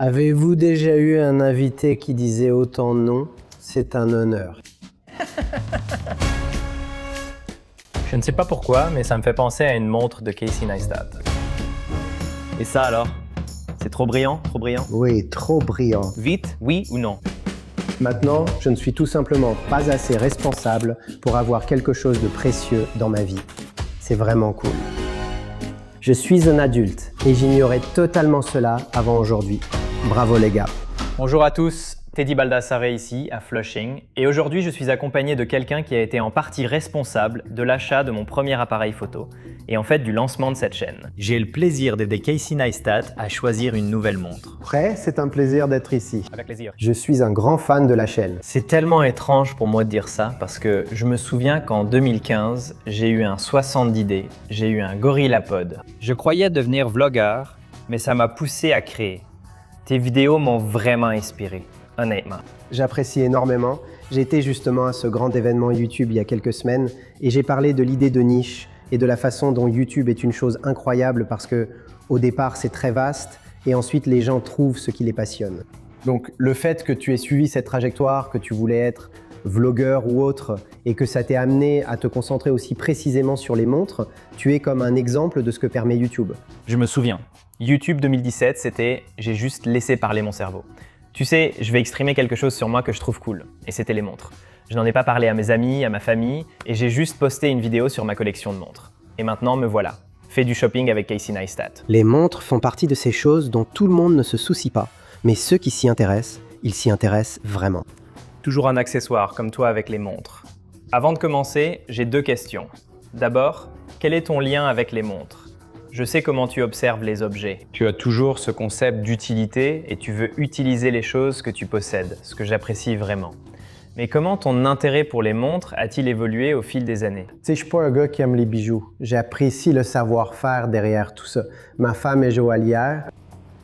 Avez-vous déjà eu un invité qui disait autant non? C'est un honneur. Je ne sais pas pourquoi, mais ça me fait penser à une montre de Casey Neistat. Et ça alors? C'est trop brillant, trop brillant? Oui, trop brillant. Vite, oui ou non? Maintenant, je ne suis tout simplement pas assez responsable pour avoir quelque chose de précieux dans ma vie. C'est vraiment cool. Je suis un adulte et j'ignorais totalement cela avant aujourd'hui. Bravo les gars. Bonjour à tous, Teddy Baldassare ici, à Flushing, et aujourd'hui je suis accompagné de quelqu'un qui a été en partie responsable de l'achat de mon premier appareil photo, et en fait du lancement de cette chaîne. J'ai le plaisir d'aider Casey Neistat à choisir une nouvelle montre. Prêt? C'est un plaisir d'être ici. Avec plaisir. Je suis un grand fan de la chaîne. C'est tellement étrange pour moi de dire ça, parce que je me souviens qu'en 2015, j'ai eu un 70D, j'ai eu un GorillaPod. Je croyais devenir vlogueur, mais ça m'a poussé à créer. Tes vidéos m'ont vraiment inspiré, honnêtement. J'apprécie énormément. J'ai été justement à ce grand événement YouTube il y a quelques semaines et j'ai parlé de l'idée de niche et de la façon dont YouTube est une chose incroyable parce que au départ c'est très vaste et ensuite les gens trouvent ce qui les passionne. Donc le fait que tu aies suivi cette trajectoire, que tu voulais être vlogueur ou autre et que ça t'ait amené à te concentrer aussi précisément sur les montres, tu es comme un exemple de ce que permet YouTube. Je me souviens, YouTube 2017, c'était « j'ai juste laissé parler mon cerveau ». Tu sais, je vais exprimer quelque chose sur moi que je trouve cool, et c'était les montres. Je n'en ai pas parlé à mes amis, à ma famille, et j'ai juste posté une vidéo sur ma collection de montres. Et maintenant, me voilà, fait du shopping avec Casey Neistat. Les montres font partie de ces choses dont tout le monde ne se soucie pas, mais ceux qui s'y intéressent, ils s'y intéressent vraiment. Toujours un accessoire, comme toi avec les montres. Avant de commencer, j'ai deux questions. D'abord, quel est ton lien avec les montres? Je sais comment tu observes les objets. Tu as toujours ce concept d'utilité et tu veux utiliser les choses que tu possèdes, ce que j'apprécie vraiment. Mais comment ton intérêt pour les montres a-t-il évolué au fil des années? Tu sais, je suis pas un gars qui aime les bijoux. J'apprécie le savoir-faire derrière tout ça. Ma femme est joaillière.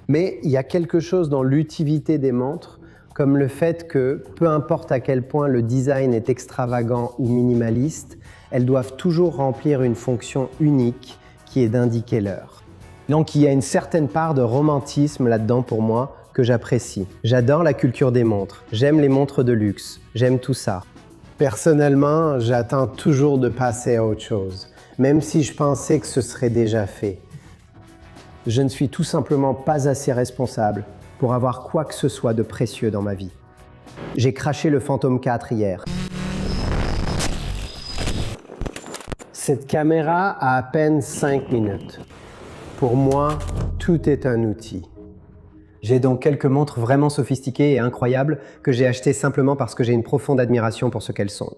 Mais il y a quelque chose dans l'utilité des montres, comme le fait que, peu importe à quel point le design est extravagant ou minimaliste, elles doivent toujours remplir une fonction unique qui est d'indiquer l'heure. Donc il y a une certaine part de romantisme là-dedans pour moi que j'apprécie. J'adore la culture des montres, j'aime les montres de luxe, j'aime tout ça. Personnellement, j'attends toujours de passer à autre chose, même si je pensais que ce serait déjà fait. Je ne suis tout simplement pas assez responsable pour avoir quoi que ce soit de précieux dans ma vie. J'ai craché le Phantom 4 hier. Cette caméra a à peine 5 minutes. Pour moi, tout est un outil. J'ai donc quelques montres vraiment sophistiquées et incroyables que j'ai achetées simplement parce que j'ai une profonde admiration pour ce qu'elles sont.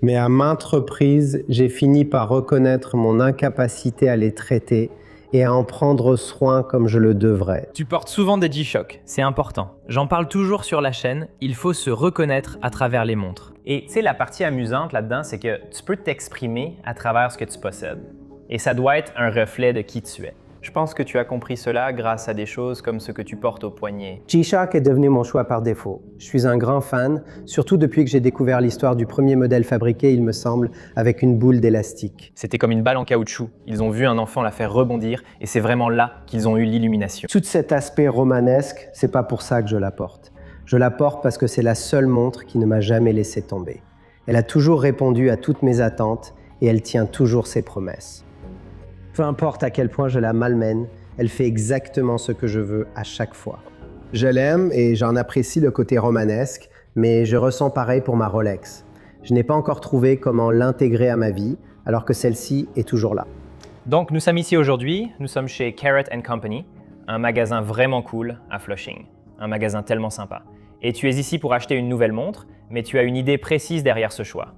Mais à maintes reprises, j'ai fini par reconnaître mon incapacité à les traiter et à en prendre soin comme je le devrais. Tu portes souvent des G-Shock, c'est important. J'en parle toujours sur la chaîne, il faut se reconnaître à travers les montres. Et tu sais, la partie amusante là-dedans, c'est que tu peux t'exprimer à travers ce que tu possèdes. Et ça doit être un reflet de qui tu es. Je pense que tu as compris cela grâce à des choses comme ce que tu portes au poignet. G-Shock est devenu mon choix par défaut. Je suis un grand fan, surtout depuis que j'ai découvert l'histoire du premier modèle fabriqué, il me semble, avec une boule d'élastique. C'était comme une balle en caoutchouc. Ils ont vu un enfant la faire rebondir et c'est vraiment là qu'ils ont eu l'illumination. Tout cet aspect romanesque, c'est pas pour ça que je la porte. Je la porte parce que c'est la seule montre qui ne m'a jamais laissé tomber. Elle a toujours répondu à toutes mes attentes et elle tient toujours ses promesses. Peu importe à quel point je la malmène, elle fait exactement ce que je veux à chaque fois. Je l'aime et j'en apprécie le côté romanesque, mais je ressens pareil pour ma Rolex. Je n'ai pas encore trouvé comment l'intégrer à ma vie, alors que celle-ci est toujours là. Donc nous sommes ici aujourd'hui, nous sommes chez Carat & Company, un magasin vraiment cool à Flushing, un magasin tellement sympa. Et tu es ici pour acheter une nouvelle montre, mais tu as une idée précise derrière ce choix.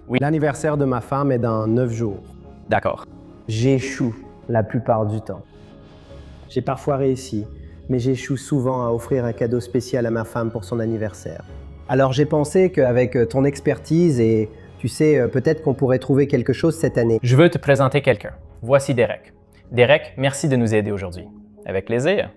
Oui. L'anniversaire de ma femme est dans 9 jours. D'accord. J'échoue la plupart du temps. J'ai parfois réussi, mais j'échoue souvent à offrir un cadeau spécial à ma femme pour son anniversaire. Alors j'ai pensé qu'avec ton expertise et tu sais, peut-être qu'on pourrait trouver quelque chose cette année. Je veux te présenter quelqu'un. Voici Derek. Derek, merci de nous aider aujourd'hui. Avec plaisir.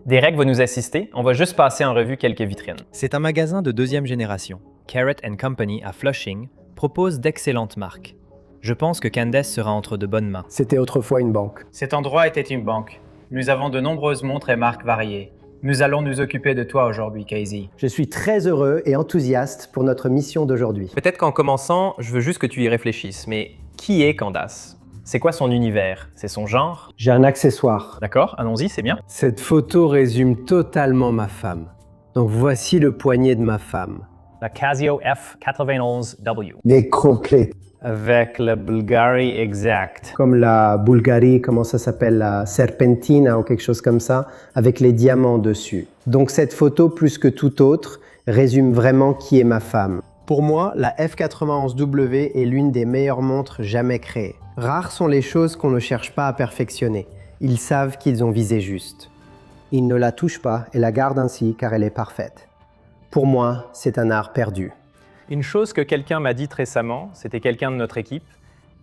Derek va nous assister, on va juste passer en revue quelques vitrines. C'est un magasin de deuxième génération. Carat & Company à Flushing propose d'excellentes marques. Je pense que Candace sera entre de bonnes mains. C'était autrefois une banque. Cet endroit était une banque. Nous avons de nombreuses montres et marques variées. Nous allons nous occuper de toi aujourd'hui, Casey. Je suis très heureux et enthousiaste pour notre mission d'aujourd'hui. Peut-être qu'en commençant, je veux juste que tu y réfléchisses, mais qui est Candace? C'est quoi son univers? C'est son genre? J'ai un accessoire. D'accord, allons-y, c'est bien. Cette photo résume totalement ma femme. Donc voici le poignet de ma femme. La Casio F91W. Les complets. Avec le Bulgari exact. Comme la Bulgarie, comment ça s'appelle, la Serpentina ou quelque chose comme ça, avec les diamants dessus. Donc cette photo, plus que toute autre, résume vraiment qui est ma femme. Pour moi, la F91W est l'une des meilleures montres jamais créées. Rares sont les choses qu'on ne cherche pas à perfectionner. Ils savent qu'ils ont visé juste. Ils ne la touchent pas et la gardent ainsi car elle est parfaite. Pour moi, c'est un art perdu. Une chose que quelqu'un m'a dite récemment, c'était quelqu'un de notre équipe,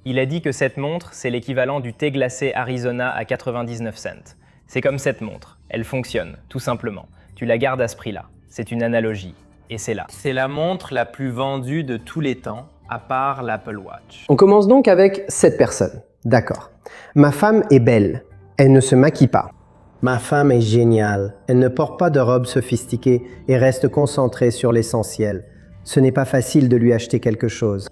il a dit que cette montre, c'est l'équivalent du thé glacé Arizona à 99 cents. C'est comme cette montre, elle fonctionne, tout simplement. Tu la gardes à ce prix-là. C'est une analogie, et c'est là. C'est la montre la plus vendue de tous les temps, à part l'Apple Watch. On commence donc avec cette personne. D'accord. Ma femme est belle. Elle ne se maquille pas. Ma femme est géniale. Elle ne porte pas de robe sophistiquée et reste concentrée sur l'essentiel. Ce n'est pas facile de lui acheter quelque chose.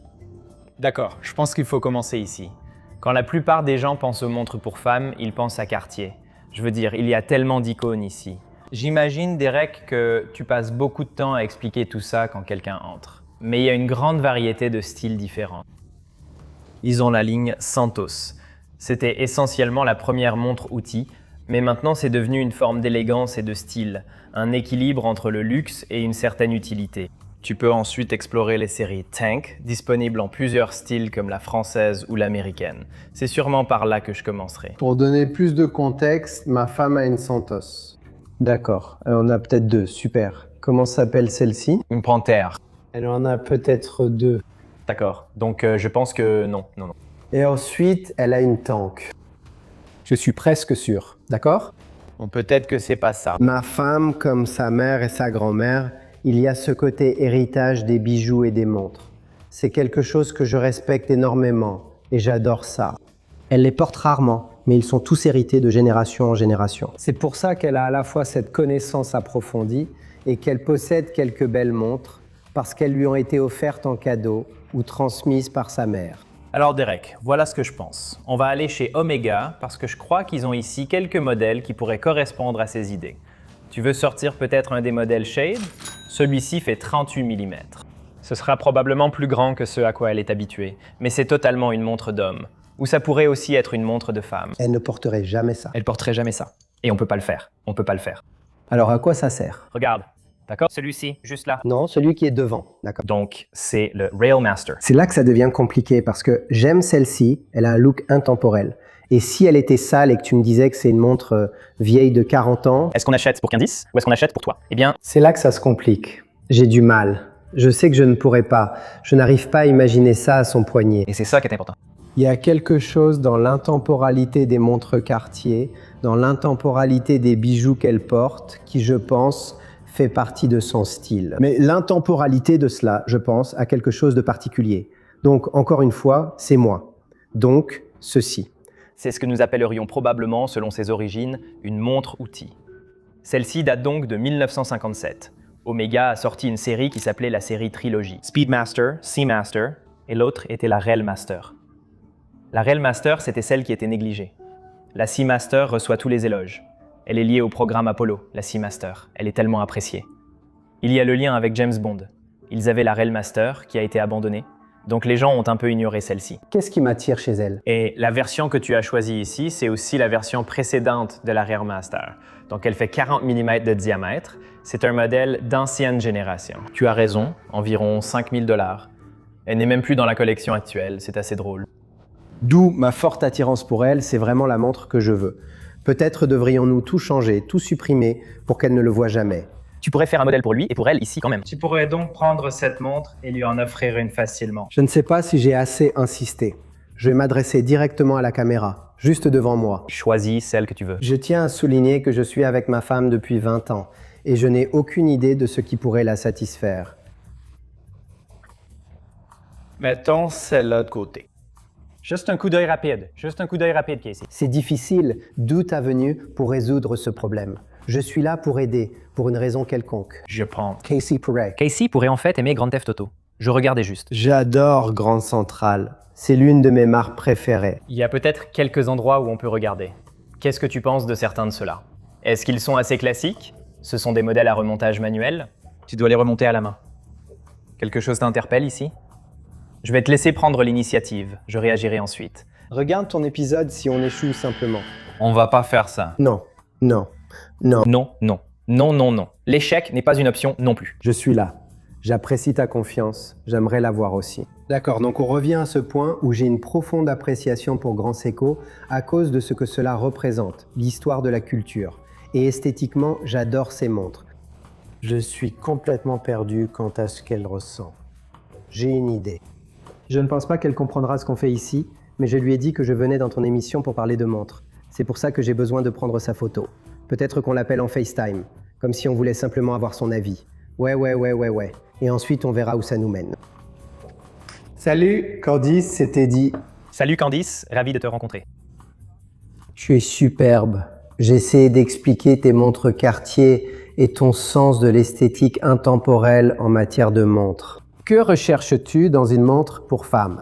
D'accord, je pense qu'il faut commencer ici. Quand la plupart des gens pensent aux montres pour femmes, ils pensent à Cartier. Je veux dire, il y a tellement d'icônes ici. J'imagine, Derek, que tu passes beaucoup de temps à expliquer tout ça quand quelqu'un entre. Mais il y a une grande variété de styles différents. Ils ont la ligne Santos. C'était essentiellement la première montre-outil, mais maintenant c'est devenu une forme d'élégance et de style, un équilibre entre le luxe et une certaine utilité. Tu peux ensuite explorer les séries Tank, disponibles en plusieurs styles comme la française ou l'américaine. C'est sûrement par là que je commencerai. Pour donner plus de contexte, ma femme a une Santos. D'accord. Elle en a peut-être deux. Super. Comment s'appelle celle-ci? Une panthère. Elle en a peut-être deux. D'accord. Donc je pense que non. Et ensuite, elle a une Tank. Je suis presque sûr. D'accord? Bon, peut-être que c'est pas ça. Ma femme, comme sa mère et sa grand-mère, il y a ce côté héritage des bijoux et des montres. C'est quelque chose que je respecte énormément et j'adore ça. Elle les porte rarement, mais ils sont tous hérités de génération en génération. C'est pour ça qu'elle a à la fois cette connaissance approfondie et qu'elle possède quelques belles montres parce qu'elles lui ont été offertes en cadeau ou transmises par sa mère. Alors Derek, voilà ce que je pense. On va aller chez Omega parce que je crois qu'ils ont ici quelques modèles qui pourraient correspondre à ces idées. Tu veux sortir peut-être un des modèles Shade? Celui-ci fait 38 mm. Ce sera probablement plus grand que ce à quoi elle est habituée, mais c'est totalement une montre d'homme. Ou ça pourrait aussi être une montre de femme. Elle ne porterait jamais ça. Elle porterait jamais ça. Et on peut pas le faire. On peut pas le faire. Alors à quoi ça sert? Regarde. D'accord? Celui-ci, juste là. Non, celui qui est devant. D'accord. Donc, c'est le Railmaster. C'est là que ça devient compliqué parce que j'aime celle-ci, elle a un look intemporel. Et si elle était sale et que tu me disais que c'est une montre vieille de 40 ans... Est-ce qu'on achète pour Candice ou est-ce qu'on achète pour toi? Eh bien... C'est là que ça se complique. J'ai du mal. Je sais que je ne pourrais pas. Je n'arrive pas à imaginer ça à son poignet. Et c'est ça qui est important. Il y a quelque chose dans l'intemporalité des montres Cartier, dans l'intemporalité des bijoux qu'elle porte, qui, je pense, fait partie de son style. Mais l'intemporalité de cela, je pense, a quelque chose de particulier. Donc, encore une fois, c'est moi. Donc, ceci. C'est ce que nous appellerions probablement, selon ses origines, une montre-outil. Celle-ci date donc de 1957. Omega a sorti une série qui s'appelait la série Trilogy. Speedmaster, Seamaster, et l'autre était la Railmaster. La Railmaster, c'était celle qui était négligée. La Seamaster reçoit tous les éloges. Elle est liée au programme Apollo, la Seamaster. Elle est tellement appréciée. Il y a le lien avec James Bond. Ils avaient la Railmaster qui a été abandonnée. Donc les gens ont un peu ignoré celle-ci. Qu'est-ce qui m'attire chez elle? Et la version que tu as choisie ici, c'est aussi la version précédente de la Railmaster. Donc elle fait 40 mm de diamètre. C'est un modèle d'ancienne génération. Tu as raison, environ 5 000 $. Elle n'est même plus dans la collection actuelle, c'est assez drôle. D'où ma forte attirance pour elle, c'est vraiment la montre que je veux. Peut-être devrions-nous tout changer, tout supprimer pour qu'elle ne le voie jamais. Tu pourrais faire un modèle pour lui et pour elle ici quand même. Tu pourrais donc prendre cette montre et lui en offrir une facilement. Je ne sais pas si j'ai assez insisté. Je vais m'adresser directement à la caméra, juste devant moi. Choisis celle que tu veux. Je tiens à souligner que je suis avec ma femme depuis 20 ans et je n'ai aucune idée de ce qui pourrait la satisfaire. Mettons celle-là de côté. Juste un coup d'œil rapide. Juste un coup d'œil rapide, Casey. C'est difficile, d'où ta venue pour résoudre ce problème. Je suis là pour aider, pour une raison quelconque. Je prends. Casey pourrait. Casey pourrait en fait aimer Grand Theft Auto. Je regardais juste. J'adore Grand Central. C'est l'une de mes marques préférées. Il y a peut-être quelques endroits où on peut regarder. Qu'est-ce que tu penses de certains de ceux-là? Est-ce qu'ils sont assez classiques? Ce sont des modèles à remontage manuel? Tu dois les remonter à la main. Quelque chose t'interpelle ici? Je vais te laisser prendre l'initiative. Je réagirai ensuite. Regarde ton épisode si on échoue simplement. On va pas faire ça. Non, non, non. Non, non. Non, non, non. L'échec n'est pas une option non plus. Je suis là. J'apprécie ta confiance. J'aimerais l'avoir aussi. D'accord, donc on revient à ce point où j'ai une profonde appréciation pour Grand Seiko à cause de ce que cela représente, l'histoire de la culture. Et esthétiquement, j'adore ces montres. Je suis complètement perdu quant à ce qu'elle ressent. J'ai une idée. Je ne pense pas qu'elle comprendra ce qu'on fait ici, mais je lui ai dit que je venais dans ton émission pour parler de montres. C'est pour ça que j'ai besoin de prendre sa photo. Peut-être qu'on l'appelle en FaceTime, comme si on voulait simplement avoir son avis. Ouais. Et ensuite, on verra où ça nous mène. Salut, Candice, c'était dit. Salut Candice, ravi de te rencontrer. Tu es superbe. J'ai essayé d'expliquer tes montres Cartier et ton sens de l'esthétique intemporelle en matière de montres. Que recherches-tu dans une montre pour femme?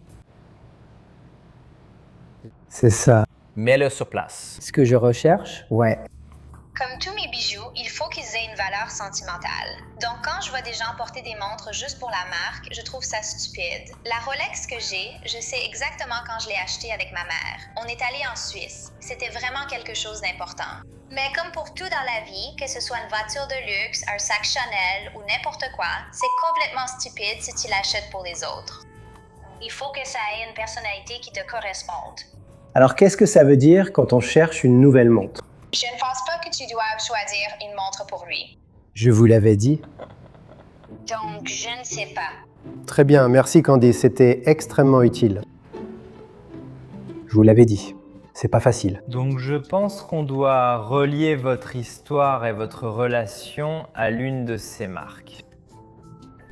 C'est ça. Mets-le sur place. Ce que je recherche? Ouais. Comme tous mes bijoux, il faut qu'ils aient une valeur sentimentale. Donc quand je vois des gens porter des montres juste pour la marque, je trouve ça stupide. La Rolex que j'ai, je sais exactement quand je l'ai achetée avec ma mère. On est allé en Suisse. C'était vraiment quelque chose d'important. Mais comme pour tout dans la vie, que ce soit une voiture de luxe, un sac Chanel ou n'importe quoi, c'est complètement stupide si tu l'achètes pour les autres. Il faut que ça ait une personnalité qui te corresponde. Alors qu'est-ce que ça veut dire quand on cherche une nouvelle montre? Je ne pense pas que tu doives choisir une montre pour lui. Je vous l'avais dit. Donc, je ne sais pas. Très bien, merci Candice, c'était extrêmement utile. Je vous l'avais dit, c'est pas facile. Donc je pense qu'on doit relier votre histoire et votre relation à l'une de ces marques.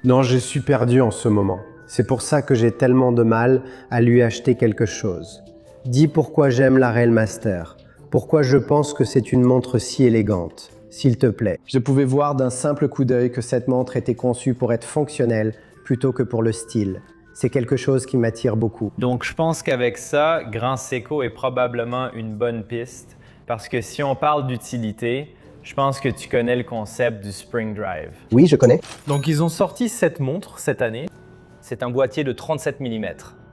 Non, je suis perdu en ce moment. C'est pour ça que j'ai tellement de mal à lui acheter quelque chose. Dis pourquoi j'aime la Railmaster. Pourquoi je pense que c'est une montre si élégante, s'il te plaît. Je pouvais voir d'un simple coup d'œil que cette montre était conçue pour être fonctionnelle plutôt que pour le style. C'est quelque chose qui m'attire beaucoup. Donc je pense qu'avec ça, Grand Seiko est probablement une bonne piste parce que si on parle d'utilité, je pense que tu connais le concept du Spring Drive. Oui, je connais. Donc ils ont sorti cette montre cette année. C'est un boîtier de 37 mm.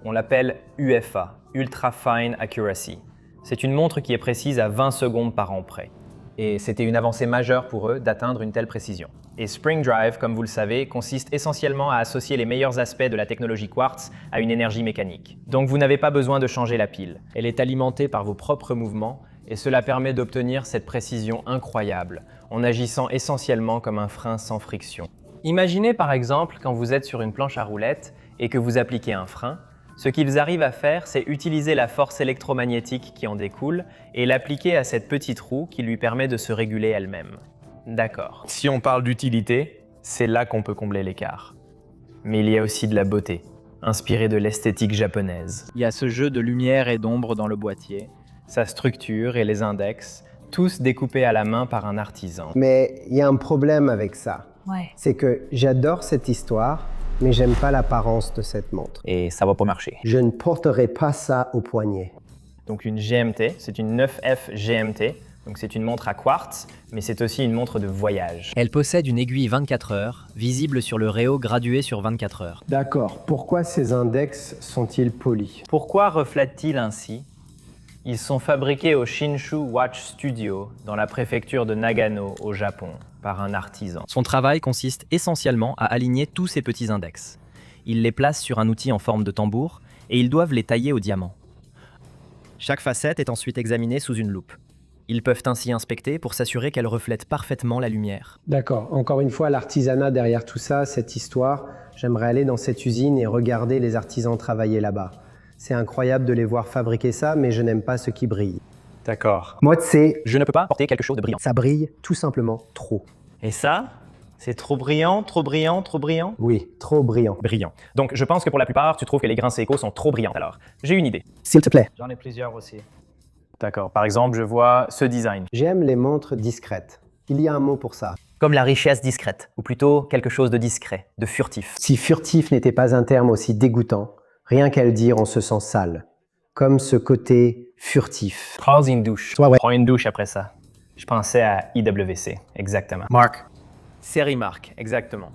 On l'appelle UFA, Ultra Fine Accuracy. C'est une montre qui est précise à 20 secondes par an près. Et c'était une avancée majeure pour eux d'atteindre une telle précision. Et Spring Drive, comme vous le savez, consiste essentiellement à associer les meilleurs aspects de la technologie quartz à une énergie mécanique. Donc vous n'avez pas besoin de changer la pile. Elle est alimentée par vos propres mouvements et cela permet d'obtenir cette précision incroyable en agissant essentiellement comme un frein sans friction. Imaginez par exemple quand vous êtes sur une planche à roulettes et que vous appliquez un frein. Ce qu'ils arrivent à faire, c'est utiliser la force électromagnétique qui en découle et l'appliquer à cette petite roue qui lui permet de se réguler elle-même. D'accord. Si on parle d'utilité, c'est là qu'on peut combler l'écart. Mais il y a aussi de la beauté, inspirée de l'esthétique japonaise. Il y a ce jeu de lumière et d'ombre dans le boîtier, sa structure et les index, tous découpés à la main par un artisan. Mais il y a un problème avec ça. Ouais. C'est que j'adore cette histoire, mais j'aime pas l'apparence de cette montre. Et ça va pas marcher. Je ne porterai pas ça au poignet. Donc une GMT, c'est une 9F GMT. Donc c'est une montre à quartz, mais c'est aussi une montre de voyage. Elle possède une aiguille 24 heures, visible sur le réo gradué sur 24 heures. D'accord. Pourquoi ces index sont-ils polis? Pourquoi reflètent-ils ainsi? Ils sont fabriqués au Shinshu Watch Studio, dans la préfecture de Nagano, au Japon, par un artisan. Son travail consiste essentiellement à aligner tous ces petits index. Il les place sur un outil en forme de tambour et ils doivent les tailler au diamant. Chaque facette est ensuite examinée sous une loupe. Ils peuvent ainsi inspecter pour s'assurer qu'elle reflète parfaitement la lumière. D'accord. Encore une fois, l'artisanat derrière tout ça, cette histoire, j'aimerais aller dans cette usine et regarder les artisans travailler là-bas. C'est incroyable de les voir fabriquer ça, mais je n'aime pas ce qui brille. D'accord. Moi, tu sais, Je ne peux pas porter quelque chose de brillant. ça brille tout simplement trop. Et ça, C'est trop brillant, trop brillant, trop brillant? Oui, trop brillant. Brillant. Donc, je pense que pour la plupart, tu trouves que les grains Seiko sont trop brillants. Alors, j'ai une idée. S'il te plaît. J'en ai plusieurs aussi. D'accord. Par exemple, je vois ce design. J'aime les montres discrètes. Il y a un mot pour ça. Comme la richesse discrète, ou plutôt quelque chose de discret, de furtif. Si furtif n'était pas un terme aussi dégoûtant, rien qu'à le dire, on se sent sale. Comme ce côté furtif. Prends une douche. Ouais. Prends une douche après ça. Je pensais à IWC, exactement. Mark. Série marque, exactement.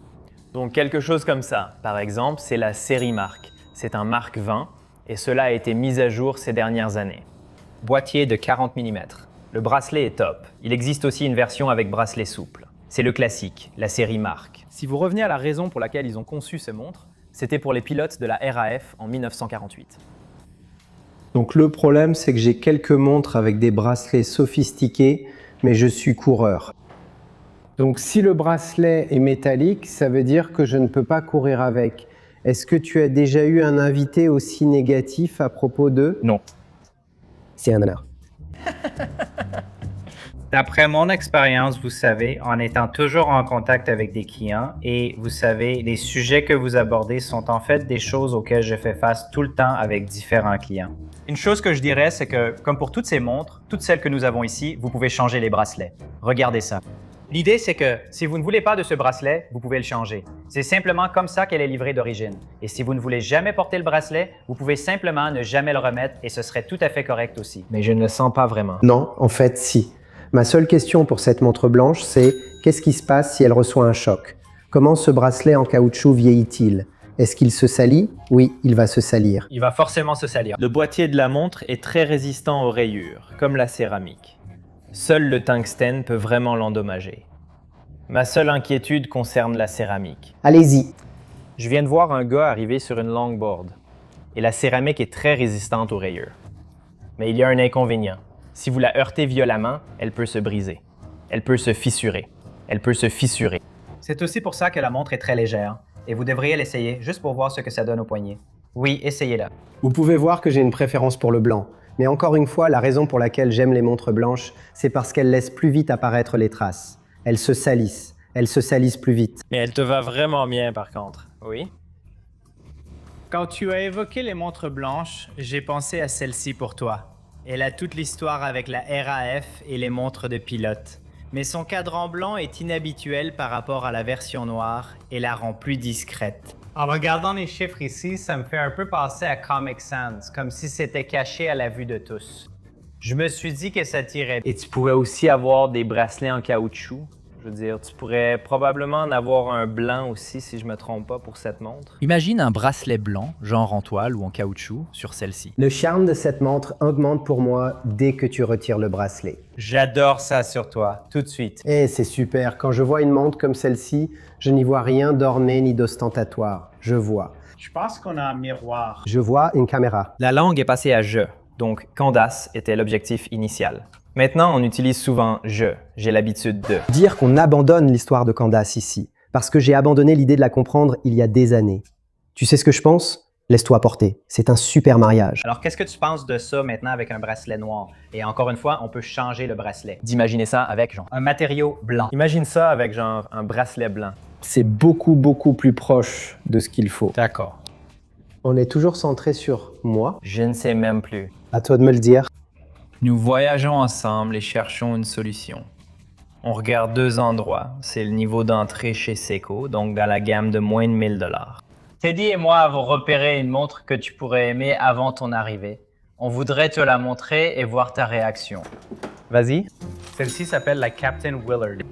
Donc quelque chose comme ça. Par exemple, c'est la série marque. C'est un Mark 20 et cela a été mis à jour ces dernières années. Boîtier de 40 mm. Le bracelet est top. Il existe aussi une version avec bracelet souple. C'est le classique, la série marque. Si vous revenez à la raison pour laquelle ils ont conçu ces montres, c'était pour les pilotes de la RAF en 1948. Donc le problème, c'est que j'ai quelques montres avec des bracelets sophistiqués, mais je suis coureur. Donc si le bracelet est métallique, ça veut dire que je ne peux pas courir avec. Est-ce que tu as déjà eu un invité aussi négatif à propos de... Non. C'est un honneur. D'après mon expérience, vous savez, en étant toujours en contact avec des clients et vous savez, les sujets que vous abordez sont en fait des choses auxquelles je fais face tout le temps avec différents clients. Une chose que je dirais, c'est que, comme pour toutes ces montres, toutes celles que nous avons ici, vous pouvez changer les bracelets. Regardez ça. L'idée, c'est que si vous ne voulez pas de ce bracelet, vous pouvez le changer. C'est simplement comme ça qu'elle est livrée d'origine. Et si vous ne voulez jamais porter le bracelet, vous pouvez simplement ne jamais le remettre et ce serait tout à fait correct aussi. Mais je ne le sens pas vraiment. Non, en fait, si. Ma seule question pour cette montre blanche, c'est qu'est-ce qui se passe si elle reçoit un choc? Comment ce bracelet en caoutchouc vieillit-il? Est-ce qu'il se salit? Oui, il va se salir. Il va forcément se salir. Le boîtier de la montre est très résistant aux rayures, comme la céramique. Seul le tungstène peut vraiment l'endommager. Ma seule inquiétude concerne la céramique. Allez-y. Je viens de voir un gars arriver sur une longboard. Et la céramique est très résistante aux rayures. Mais il y a un inconvénient. Si vous la heurtez violemment, elle peut se briser. Elle peut se fissurer. Elle peut se fissurer. C'est aussi pour ça que la montre est très légère. Et vous devriez l'essayer, juste pour voir ce que ça donne au poignet. Oui, essayez-la. Vous pouvez voir que j'ai une préférence pour le blanc. Mais encore une fois, la raison pour laquelle j'aime les montres blanches, c'est parce qu'elles laissent plus vite apparaître les traces. Elles se salissent. Elles se salissent plus vite. Mais elle te va vraiment bien, par contre. Oui? Quand tu as évoqué les montres blanches, j'ai pensé à celle-ci pour toi. Elle a toute l'histoire avec la RAF et les montres de pilote. Mais son cadran blanc est inhabituel par rapport à la version noire et la rend plus discrète. En regardant les chiffres ici, ça me fait un peu penser à Comic Sans, comme si c'était caché à la vue de tous. Je me suis dit que ça tirait. Et tu pourrais aussi avoir des bracelets en caoutchouc. Je veux dire, tu pourrais probablement en avoir un blanc aussi, si je me trompe pas, pour cette montre. Imagine un bracelet blanc, genre en toile ou en caoutchouc, sur celle-ci. Le charme de cette montre augmente pour moi dès que tu retires le bracelet. J'adore ça sur toi, tout de suite. Et c'est super. Quand je vois une montre comme celle-ci, je n'y vois rien d'orné ni d'ostentatoire. Je vois. Je pense qu'on a un miroir. Je vois une caméra. La langue est passée à « je », donc « Candace » était l'objectif initial. Maintenant, on utilise souvent « je ». J'ai l'habitude de. Dire qu'on abandonne l'histoire de Candace ici, parce que j'ai abandonné l'idée de la comprendre il y a des années. Tu sais ce que je pense? Laisse-toi porter. C'est un super mariage. Alors, qu'est-ce que tu penses de ça maintenant avec un bracelet noir? Et encore une fois, on peut changer le bracelet. D'imaginer ça avec, genre, Un matériau blanc. imagine ça avec, genre, un bracelet blanc. C'est beaucoup, beaucoup plus proche de ce qu'il faut. D'accord. On est toujours centré sur moi. Je ne sais même plus. À toi de me le dire. Nous voyageons ensemble et cherchons une solution. On regarde deux endroits. C'est le niveau d'entrée chez Seiko, donc dans la gamme de moins de 1000 $. Teddy et moi avons repéré une montre que tu pourrais aimer avant ton arrivée. On voudrait te la montrer et voir ta réaction. Vas-y. Celle-ci s'appelle la Captain Willard.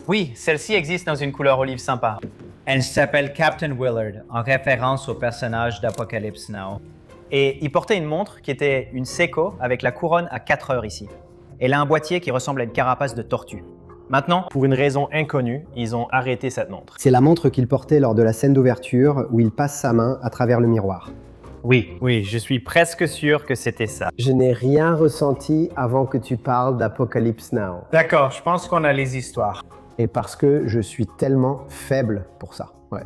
Oui, celle-ci existe dans une couleur olive sympa. Elle s'appelle Captain Willard, en référence au personnage d'Apocalypse Now. Et il portait une montre qui était une Seiko avec la couronne à 4 heures ici. Elle a un boîtier qui ressemble à une carapace de tortue. Maintenant, pour une raison inconnue, ils ont arrêté cette montre. C'est la montre qu'il portait lors de la scène d'ouverture où il passe sa main à travers le miroir. Oui, je suis presque sûr que c'était ça. Je n'ai rien ressenti avant que tu parles d'Apocalypse Now. D'accord, je pense qu'on a les histoires. Et parce que je suis tellement faible pour ça. Ouais.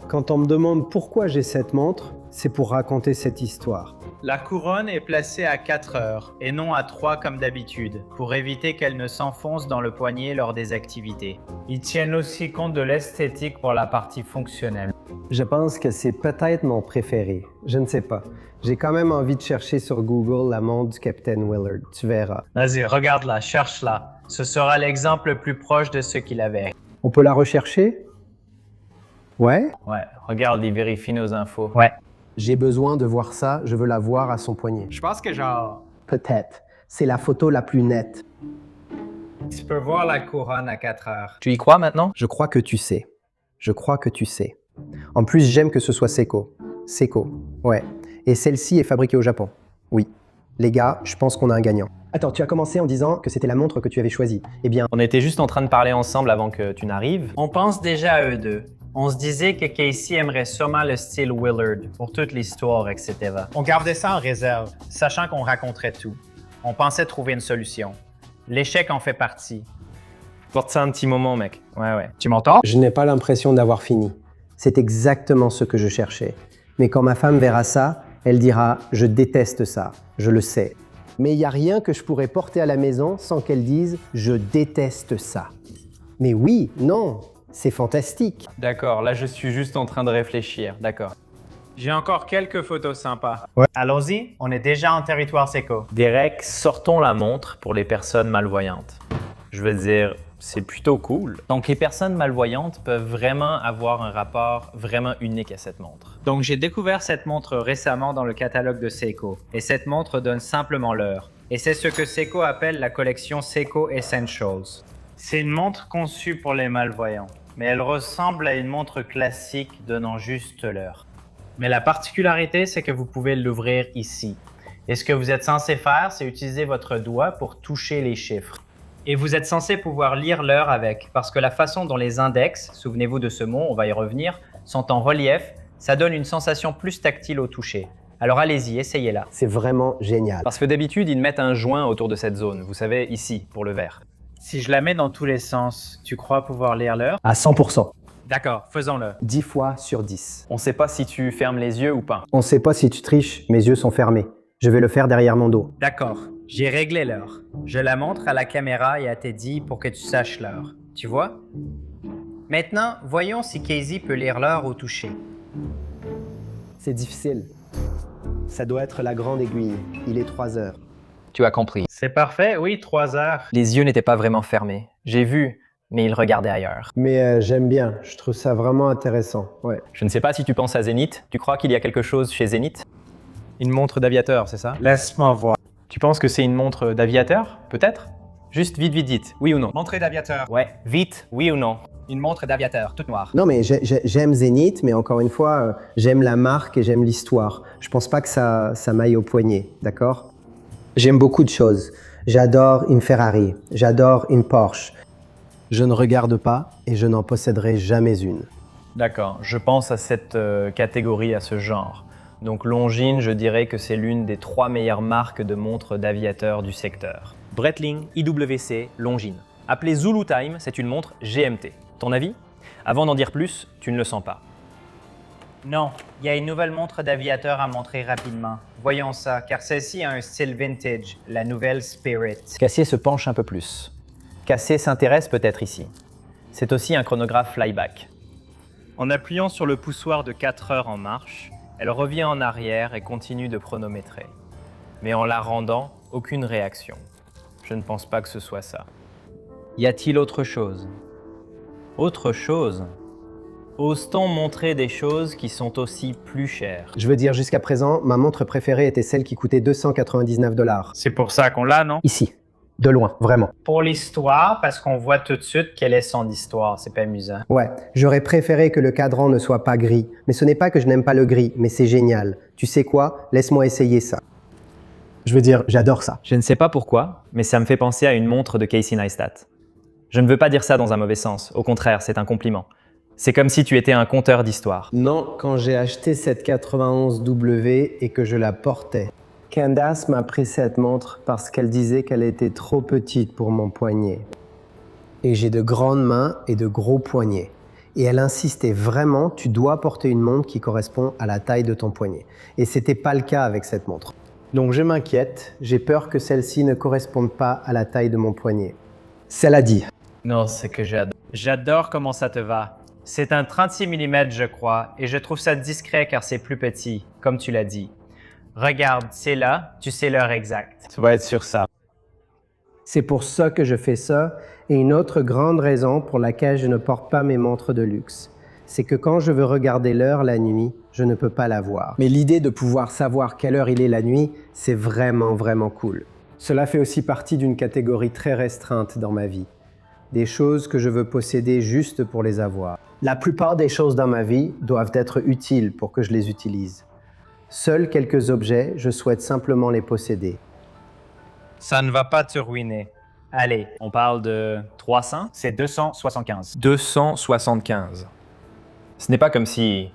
Quand on me demande pourquoi j'ai cette montre, c'est pour raconter cette histoire. La couronne est placée à 4 heures et non à 3 comme d'habitude, pour éviter qu'elle ne s'enfonce dans le poignet lors des activités. Ils tiennent aussi compte de l'esthétique pour la partie fonctionnelle. Je pense que c'est peut-être mon préféré. Je ne sais pas. J'ai quand même envie de chercher sur Google la montre du Captain Willard. Tu verras. Vas-y, regarde-la, cherche-la. Ce sera l'exemple le plus proche de ce qu'il avait. On peut la rechercher? Ouais? Ouais, regarde, il vérifie nos infos. Ouais. J'ai besoin de voir ça. Je veux la voir à son poignet. Je pense que genre... Peut-être. C'est la photo la plus nette. Tu peux voir la couronne à 4 heures. Tu y crois maintenant? Je crois que tu sais. Je crois que tu sais. En plus, j'aime que ce soit Seiko. Seiko, ouais. Et celle-ci est fabriquée au Japon. Oui. Les gars, je pense qu'on a un gagnant. Attends, tu as commencé en disant que c'était la montre que tu avais choisie. Eh bien, On était juste en train de parler ensemble avant que tu n'arrives. On pense déjà à eux deux. On se disait que Casey aimerait sûrement le style Willard pour toute l'histoire, etc. On gardait ça en réserve, sachant qu'on raconterait tout. On pensait trouver une solution. L'échec en fait partie. Porte ça un petit moment, mec. Ouais. Tu m'entends? je n'ai pas l'impression d'avoir fini. C'est exactement ce que je cherchais. Mais quand ma femme verra ça, elle dira « Je déteste ça, je le sais ». Mais il n'y a rien que je pourrais porter à la maison sans qu'elle dise « Je déteste ça ». Mais oui, non, c'est fantastique. D'accord, là je suis juste en train de réfléchir. D'accord. J'ai encore quelques photos sympas. Ouais. Allons-y, on est déjà en territoire Seiko. Derek, sortons la montre pour les personnes malvoyantes. Je veux dire, c'est plutôt cool. Donc les personnes malvoyantes peuvent vraiment avoir un rapport vraiment unique à cette montre. Donc j'ai découvert cette montre récemment dans le catalogue de Seiko. Et cette montre donne simplement l'heure. Et c'est ce que Seiko appelle la collection Seiko Essentials. C'est une montre conçue pour les malvoyants. Mais elle ressemble à une montre classique donnant juste l'heure. Mais la particularité, c'est que vous pouvez l'ouvrir ici. Et ce que vous êtes censé faire, c'est utiliser votre doigt pour toucher les chiffres. Et vous êtes censé pouvoir lire l'heure avec, parce que la façon dont les index, souvenez-vous de ce mot, on va y revenir, sont en relief, ça donne une sensation plus tactile au toucher. Alors allez-y, essayez-la. C'est vraiment génial. Parce que d'habitude, ils mettent un joint autour de cette zone, vous savez, ici, pour le verre. Si je la mets dans tous les sens, tu crois pouvoir lire l'heure? À 100%. D'accord, faisons-le. 10 fois sur 10. On sait pas si tu fermes les yeux ou pas. On ne sait pas si tu triches, mes yeux sont fermés. Je vais le faire derrière mon dos. D'accord, j'ai réglé l'heure. Je la montre à la caméra et à Teddy pour que tu saches l'heure. Tu vois? Maintenant, voyons si Casey peut lire l'heure au toucher. C'est difficile. Ça doit être la grande aiguille. Il est 3 heures. Tu as compris. C'est parfait, oui, 3 heures. Les yeux n'étaient pas vraiment fermés. J'ai vu, mais ils regardaient ailleurs. Mais j'aime bien. Je trouve ça vraiment intéressant. Ouais. Je ne sais pas si tu penses à Zénith. Tu crois qu'il y a quelque chose chez Zénith? Une montre d'aviateur, c'est ça? Laisse-moi voir. Tu penses que c'est une montre d'aviateur? Peut-être? Juste vite, vite. Oui ou non? Montre d'aviateur. Ouais, vite, oui ou non? Une montre d'aviateur, toute noire. Non, mais j'aime Zénith, mais encore une fois, j'aime la marque et j'aime l'histoire. Je pense pas que ça m'aille au poignet, d'accord? J'aime beaucoup de choses. J'adore une Ferrari. J'adore une Porsche. Je ne regarde pas et je n'en posséderai jamais une. D'accord, je pense à cette catégorie, à ce genre. Donc Longines, je dirais que c'est l'une des 3 meilleures marques de montres d'aviateurs du secteur. Breitling, IWC, Longines. Appelée Zulu Time, c'est une montre GMT. Ton avis? Avant d'en dire plus, tu ne le sens pas. Non, il y a une nouvelle montre d'aviateur à montrer rapidement. Voyons ça, car celle-ci a un style vintage, la nouvelle Spirit. Cassier se penche un peu plus. Cassier s'intéresse peut-être ici. C'est aussi un chronographe flyback. En appuyant sur le poussoir de 4 heures en marche, elle revient en arrière et continue de chronométrer. Mais en la rendant, aucune réaction. Je ne pense pas que ce soit ça. Y a-t-il autre chose? Autre chose? Ose-t-on montrer des choses qui sont aussi plus chères? Je veux dire, jusqu'à présent, ma montre préférée était celle qui coûtait 299 $. C'est pour ça qu'on l'a, non? Ici. De loin, vraiment. Pour l'histoire, parce qu'on voit tout de suite quelle est son histoire, c'est pas amusant. Ouais, j'aurais préféré que le cadran ne soit pas gris. Mais ce n'est pas que je n'aime pas le gris, mais c'est génial. Tu sais quoi? Laisse-moi essayer ça. Je veux dire, j'adore ça. Je ne sais pas pourquoi, mais ça me fait penser à une montre de Casey Neistat. Je ne veux pas dire ça dans un mauvais sens, au contraire, c'est un compliment. C'est comme si tu étais un conteur d'histoire. Non, quand j'ai acheté cette 91W et que je la portais. Candace m'a pris cette montre parce qu'elle disait qu'elle était trop petite pour mon poignet. Et j'ai de grandes mains et de gros poignets. Et elle insistait vraiment, tu dois porter une montre qui correspond à la taille de ton poignet. Et c'était pas le cas avec cette montre. Donc je m'inquiète, j'ai peur que celle-ci ne corresponde pas à la taille de mon poignet. Celle a dit. Non, c'est que j'adore. J'adore comment ça te va. C'est un 36 mm, je crois, et je trouve ça discret car c'est plus petit, comme tu l'as dit. Regarde, c'est là, tu sais l'heure exacte. Tu vas être sur ça. C'est pour ça que je fais ça, et une autre grande raison pour laquelle je ne porte pas mes montres de luxe, c'est que quand je veux regarder l'heure la nuit, je ne peux pas la voir. Mais l'idée de pouvoir savoir quelle heure il est la nuit, c'est vraiment, vraiment cool. Cela fait aussi partie d'une catégorie très restreinte dans ma vie. Des choses que je veux posséder juste pour les avoir. La plupart des choses dans ma vie doivent être utiles pour que je les utilise. Seuls quelques objets, je souhaite simplement les posséder. Ça ne va pas te ruiner. Allez, on parle de 300? C'est 275. 275. Ce n'est pas comme si...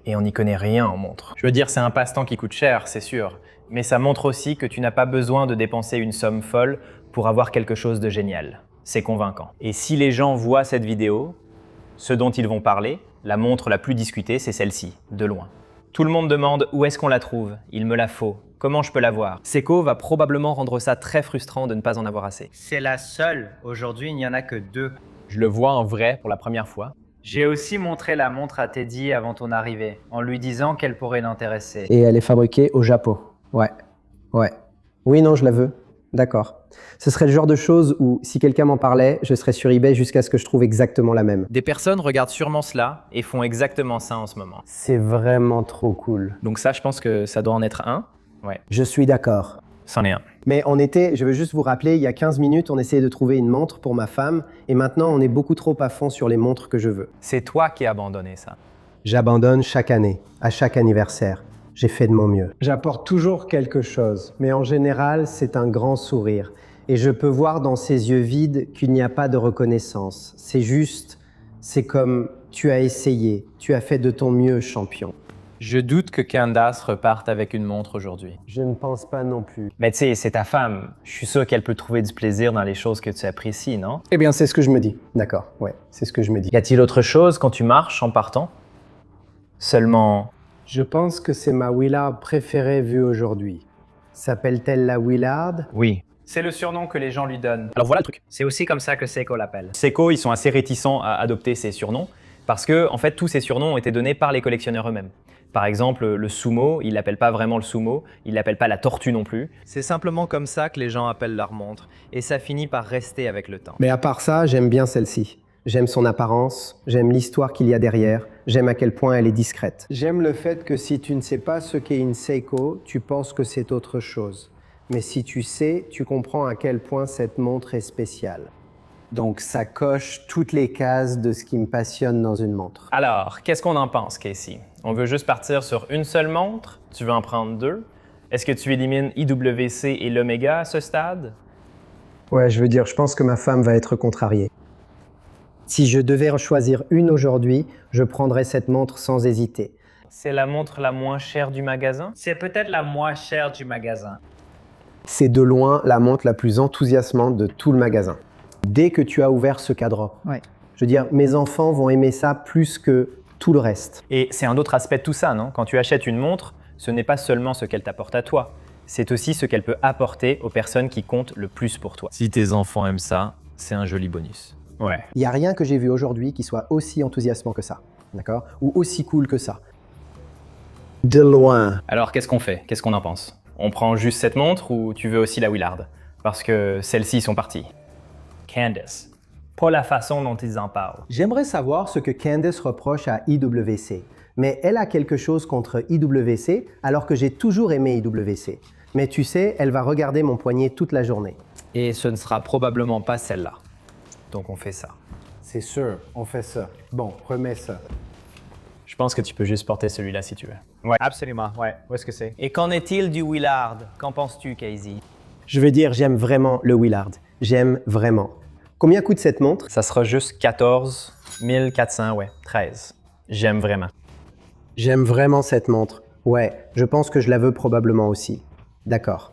Et on n'y connaît rien en montre. Je veux dire, c'est un passe-temps qui coûte cher, c'est sûr. Mais ça montre aussi que tu n'as pas besoin de dépenser une somme folle pour avoir quelque chose de génial. C'est convaincant. Et si les gens voient cette vidéo, ce dont ils vont parler, la montre la plus discutée, c'est celle-ci, de loin. Tout le monde demande où est-ce qu'on la trouve. Il me la faut. Comment je peux l'avoir? Seiko va probablement rendre ça très frustrant de ne pas en avoir assez. C'est la seule. Aujourd'hui, il n'y en a que 2. Je le vois en vrai pour la première fois. J'ai aussi montré la montre à Teddy avant ton arrivée, en lui disant qu'elle pourrait l'intéresser. Et elle est fabriquée au Japon. Ouais. Oui, non, je la veux. D'accord. Ce serait le genre de choses où, si quelqu'un m'en parlait, je serais sur eBay jusqu'à ce que je trouve exactement la même. Des personnes regardent sûrement cela et font exactement ça en ce moment. C'est vraiment trop cool. Donc ça, je pense que ça doit en être un. Ouais, Je suis d'accord. c'en est un. Mais je veux juste vous rappeler, il y a 15 minutes, on essayait de trouver une montre pour ma femme, et maintenant on est beaucoup trop à fond sur les montres que je veux. C'est toi qui as abandonné ça. J'abandonne chaque année, à chaque anniversaire. J'ai fait de mon mieux. J'apporte toujours quelque chose, mais en général, c'est un grand sourire. Et je peux voir dans ses yeux vides qu'il n'y a pas de reconnaissance. C'est comme tu as essayé, tu as fait de ton mieux, champion. Je doute que Candace reparte avec une montre aujourd'hui. Je ne pense pas non plus. Mais tu sais, c'est ta femme. Je suis sûr qu'elle peut trouver du plaisir dans les choses que tu apprécies, non? Eh bien, c'est ce que je me dis. D'accord, ouais, c'est ce que je me dis. Y a-t-il autre chose quand tu marches en partant? Seulement... Je pense que c'est ma Willard préférée vue aujourd'hui. S'appelle-t-elle la Willard? Oui. C'est le surnom que les gens lui donnent. Alors voilà le truc. C'est aussi comme ça que Seiko l'appelle. Seiko, ils sont assez réticents à adopter ces surnoms parce que, en fait, tous ces surnoms ont été donnés par les collectionneurs eux-mêmes. Par exemple, le sumo, ils l'appellent pas vraiment le sumo, ils l'appellent pas la tortue non plus. C'est simplement comme ça que les gens appellent leur montre et ça finit par rester avec le temps. Mais à part ça, j'aime bien celle-ci. J'aime son apparence, j'aime l'histoire qu'il y a derrière, j'aime à quel point elle est discrète. J'aime le fait que si tu ne sais pas ce qu'est une Seiko, tu penses que c'est autre chose. Mais si tu sais, tu comprends à quel point cette montre est spéciale. Donc ça coche toutes les cases de ce qui me passionne dans une montre. Alors, qu'est-ce qu'on en pense, Casey? On veut juste partir sur une seule montre? Tu veux en prendre deux? Est-ce que tu élimines IWC et l'Omega à ce stade? Ouais, je pense que ma femme va être contrariée. Si je devais en choisir une aujourd'hui, je prendrais cette montre sans hésiter. C'est la montre la moins chère du magasin? C'est peut-être la moins chère du magasin. C'est de loin la montre la plus enthousiasmante de tout le magasin. Dès que tu as ouvert ce cadre, je veux dire, mes enfants vont aimer ça plus que tout le reste. Et c'est un autre aspect de tout ça, non? Quand tu achètes une montre, ce n'est pas seulement ce qu'elle t'apporte à toi, c'est aussi ce qu'elle peut apporter aux personnes qui comptent le plus pour toi. Si tes enfants aiment ça, c'est un joli bonus. Ouais. Il n'y a rien que j'ai vu aujourd'hui qui soit aussi enthousiasmant que ça, d'accord? Ou aussi cool que ça. De loin. Alors qu'est-ce qu'on fait? Qu'est-ce qu'on en pense? On prend juste cette montre ou tu veux aussi la Willard? Parce que celles-ci sont parties. Candace. Pas la façon dont ils en parlent. J'aimerais savoir ce que Candace reproche à IWC. Mais elle a quelque chose contre IWC alors que j'ai toujours aimé IWC. Mais tu sais, elle va regarder mon poignet toute la journée. Et ce ne sera probablement pas celle-là. Donc on fait ça. C'est sûr, on fait ça. Bon, remets ça. Je pense que tu peux juste porter celui-là si tu veux. Ouais, absolument. Ouais, où est-ce que c'est? Et qu'en est-il du Willard? Qu'en penses-tu, Casey? Je veux dire, j'aime vraiment le Willard. J'aime vraiment. Combien coûte cette montre? Ça sera juste 14 400, ouais, 13. J'aime vraiment. J'aime vraiment cette montre. Ouais, je pense que je la veux probablement aussi. D'accord.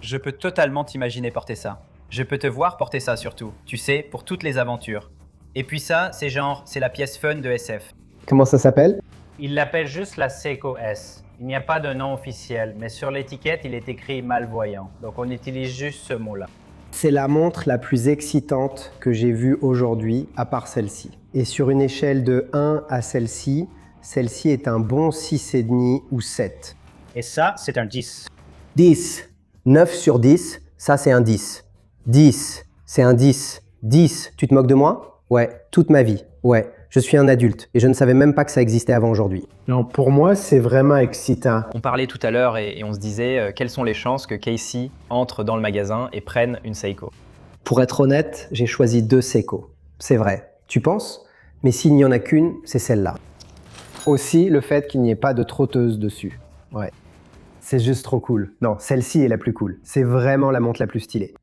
Je peux totalement t'imaginer porter ça. Je peux te voir porter ça surtout, tu sais, pour toutes les aventures. Et puis ça, c'est la pièce fun de SF. Comment ça s'appelle? Il l'appelle juste la Seiko S. Il n'y a pas de nom officiel, mais sur l'étiquette, il est écrit malvoyant. Donc on utilise juste ce mot-là. C'est la montre la plus excitante que j'ai vue aujourd'hui, à part celle-ci. Et sur une échelle de 1 à celle-ci est un bon 6,5 ou 7. Et ça, c'est un 10. 10. 9 sur 10, ça c'est un 10. 10, c'est un 10. 10, tu te moques de moi? Ouais, toute ma vie. Ouais, je suis un adulte et je ne savais même pas que ça existait avant aujourd'hui. Non, pour moi, c'est vraiment excitant. On parlait tout à l'heure et on se disait quelles sont les chances que Casey entre dans le magasin et prenne une Seiko. Pour être honnête, j'ai choisi 2 Seiko. C'est vrai. Tu penses? Mais s'il n'y en a qu'une, c'est celle-là. Aussi, le fait qu'il n'y ait pas de trotteuse dessus. Ouais. C'est juste trop cool. Non, celle-ci est la plus cool. C'est vraiment la montre la plus stylée.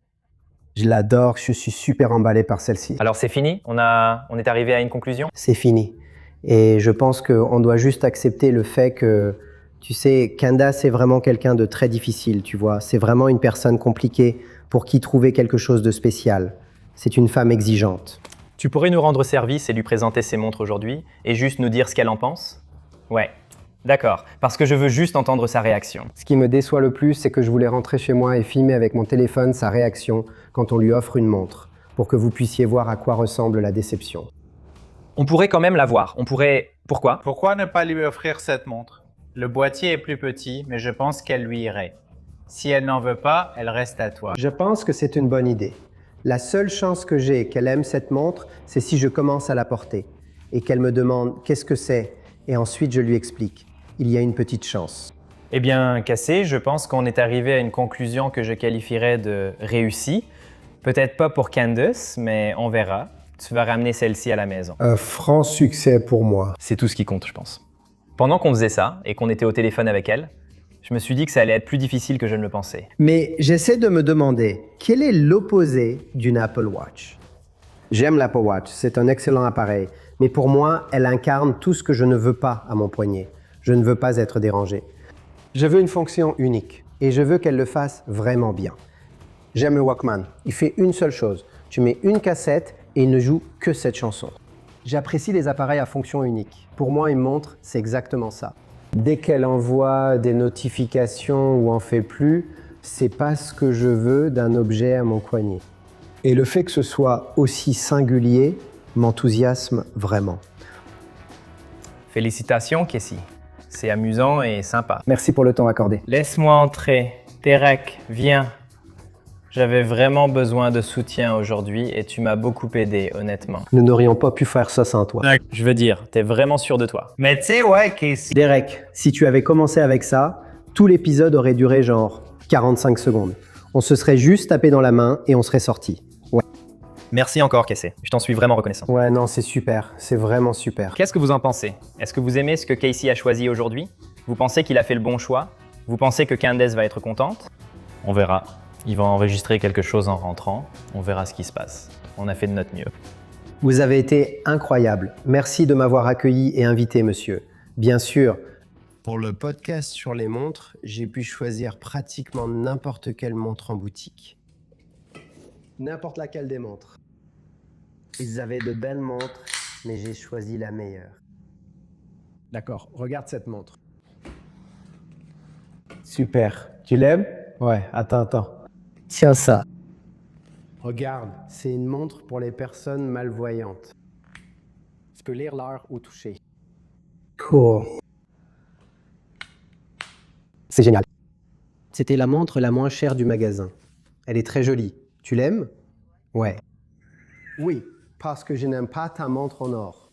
Je l'adore, je suis super emballé par celle-ci. Alors c'est fini? On est arrivé à une conclusion? C'est fini. Et je pense qu'on doit juste accepter le fait que, tu sais, Candace est vraiment quelqu'un de très difficile, tu vois. C'est vraiment une personne compliquée pour qui trouver quelque chose de spécial. C'est une femme exigeante. Tu pourrais nous rendre service et lui présenter ses montres aujourd'hui et juste nous dire ce qu'elle en pense? Ouais, d'accord, parce que je veux juste entendre sa réaction. Ce qui me déçoit le plus, c'est que je voulais rentrer chez moi et filmer avec mon téléphone sa réaction quand on lui offre une montre, pour que vous puissiez voir à quoi ressemble la déception. On pourrait quand même la voir. On pourrait... Pourquoi? Pourquoi ne pas lui offrir cette montre? Le boîtier est plus petit, mais je pense qu'elle lui irait. Si elle n'en veut pas, elle reste à toi. Je pense que c'est une bonne idée. La seule chance que j'ai qu'elle aime cette montre, c'est si je commence à la porter et qu'elle me demande qu'est-ce que c'est et ensuite je lui explique. Il y a une petite chance. Eh bien, Cassé, je pense qu'on est arrivé à une conclusion que je qualifierais de réussie. Peut-être pas pour Candace, mais on verra. Tu vas ramener celle-ci à la maison. Un franc succès pour moi. C'est tout ce qui compte, je pense. Pendant qu'on faisait ça et qu'on était au téléphone avec elle, je me suis dit que ça allait être plus difficile que je ne le pensais. Mais j'essaie de me demander, quel est l'opposé d'une Apple Watch? J'aime l'Apple Watch, c'est un excellent appareil. Mais pour moi, elle incarne tout ce que je ne veux pas à mon poignet. Je ne veux pas être dérangé. Je veux une fonction unique et je veux qu'elle le fasse vraiment bien. J'aime le Walkman. Il fait une seule chose. Tu mets une cassette et il ne joue que cette chanson. J'apprécie les appareils à fonction unique. Pour moi, une montre, c'est exactement ça. Dès qu'elle envoie des notifications ou en fait plus, c'est pas ce que je veux d'un objet à mon poignet. Et le fait que ce soit aussi singulier m'enthousiasme vraiment. Félicitations, Casey. C'est amusant et sympa. Merci pour le temps accordé. Laisse-moi entrer. Derek, viens. J'avais vraiment besoin de soutien aujourd'hui et tu m'as beaucoup aidé, honnêtement. Nous n'aurions pas pu faire ça sans toi. Je veux dire, t'es vraiment sûr de toi. Mais tu sais, ouais, Casey. Derek, si tu avais commencé avec ça, tout l'épisode aurait duré genre 45 secondes. On se serait juste tapé dans la main et on serait sorti. Ouais. Merci encore, Casey. Je t'en suis vraiment reconnaissant. Ouais, non, c'est super. C'est vraiment super. Qu'est-ce que vous en pensez? Est-ce que vous aimez ce que Casey a choisi aujourd'hui? Vous pensez qu'il a fait le bon choix? Vous pensez que Candace va être contente? On verra. Il va enregistrer quelque chose en rentrant. On verra ce qui se passe. On a fait de notre mieux. Vous avez été incroyable. Merci de m'avoir accueilli et invité, monsieur. Bien sûr, pour le podcast sur les montres, j'ai pu choisir pratiquement n'importe quelle montre en boutique. N'importe laquelle des montres. Ils avaient de belles montres, mais j'ai choisi la meilleure. D'accord, regarde cette montre. Super. Tu l'aimes? Ouais, attends. Tiens ça. Regarde, c'est une montre pour les personnes malvoyantes. Tu peux lire l'heure ou toucher. Cool. C'est génial. C'était la montre la moins chère du magasin. Elle est très jolie. Tu l'aimes? Ouais. Oui, parce que je n'aime pas ta montre en or.